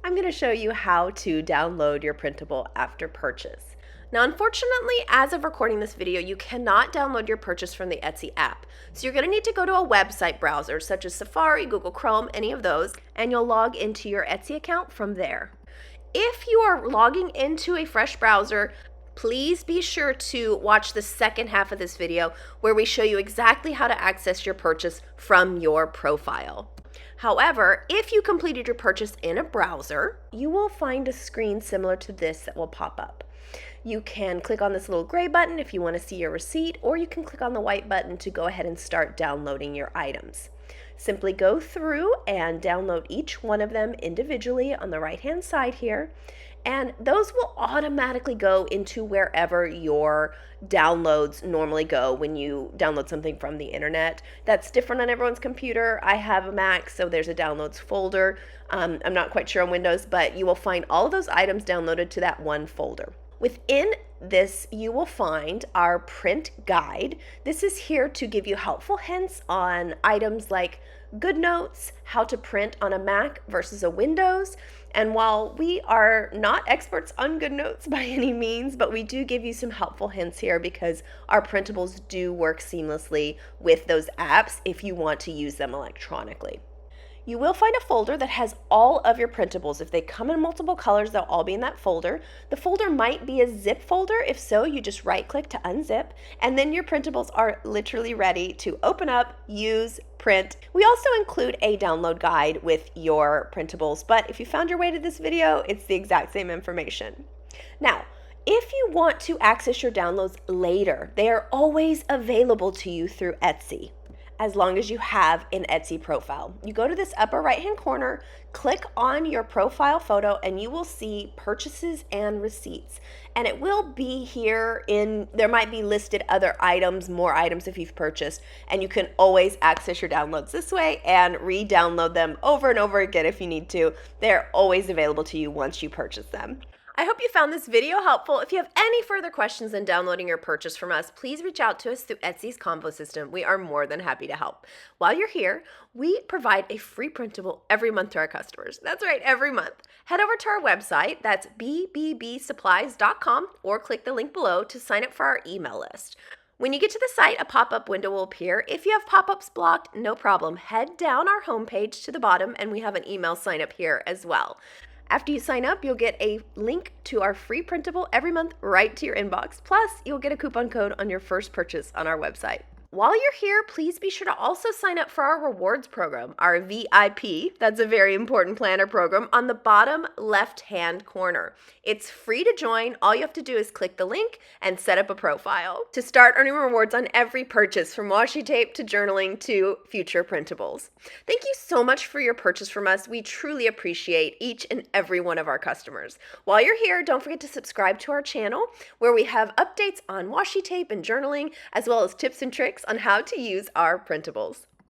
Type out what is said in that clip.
I'm going to show you how to download your printable after purchase. Now, unfortunately, as of recording this video, you cannot download your purchase from the Etsy app. So you're going to need to go to a website browser such as Safari, Google Chrome, any of those, and you'll log into your Etsy account from there. If you are logging into a fresh browser, please be sure to watch the second half of this video where we show you exactly how to access your purchase from your profile. However, if you completed your purchase in a browser, you will find a screen similar to this that will pop up. You can click on this little gray button if you want to see your receipt, or you can click on the white button to go ahead and start downloading your items. Simply go through and download each one of them individually on the right-hand side here, and those will automatically go into wherever your downloads normally go when you download something from the internet. That's different on everyone's computer. I have a Mac, so there's a downloads folder. I'm not quite sure on Windows, but you will find all of those items downloaded to that one folder. Within this, you will find our print guide. This is here to give you helpful hints on items like good notes, how to print on a Mac versus a Windows. And while we are not experts on good notes by any means, but we do give you some helpful hints here because our printables do work seamlessly with those apps if you want to use them electronically. You will find a folder that has all of your printables. If they come in multiple colors, they'll all be in that folder. The folder might be a zip folder. If so, you just right-click to unzip, and then your printables are literally ready to open up, use, print. We also include a download guide with your printables, but if you found your way to this video, it's the exact same information. Now, if you want to access your downloads later, they are always available to you through Etsy, as long as you have an Etsy profile. You go to this upper right-hand corner, click on your profile photo, and you will see purchases and receipts. And it will be here there might be listed other items, more items if you've purchased, and you can always access your downloads this way and re-download them over and over again if you need to. They're always available to you once you purchase them. I hope you found this video helpful. If you have any further questions in downloading your purchase from us, please reach out to us through Etsy's Convo system. We are more than happy to help. While you're here, we provide a free printable every month to our customers. That's right, every month. Head over to our website, that's bbbsupplies.com, or click the link below to sign up for our email list. When you get to the site, a pop-up window will appear. If you have pop-ups blocked, no problem. Head down our homepage to the bottom, and we have an email sign up here as well. After you sign up, you'll get a link to our free printable every month right to your inbox. Plus, you'll get a coupon code on your first purchase on our website. While you're here, please be sure to also sign up for our rewards program, our VIP. That's a very important planner program on the bottom left-hand corner. It's free to join. All you have to do is click the link and set up a profile to start earning rewards on every purchase, from washi tape to journaling to future printables. Thank you so much for your purchase from us. We truly appreciate each and every one of our customers. While you're here, don't forget to subscribe to our channel where we have updates on washi tape and journaling, as well as tips and tricks on how to use our printables.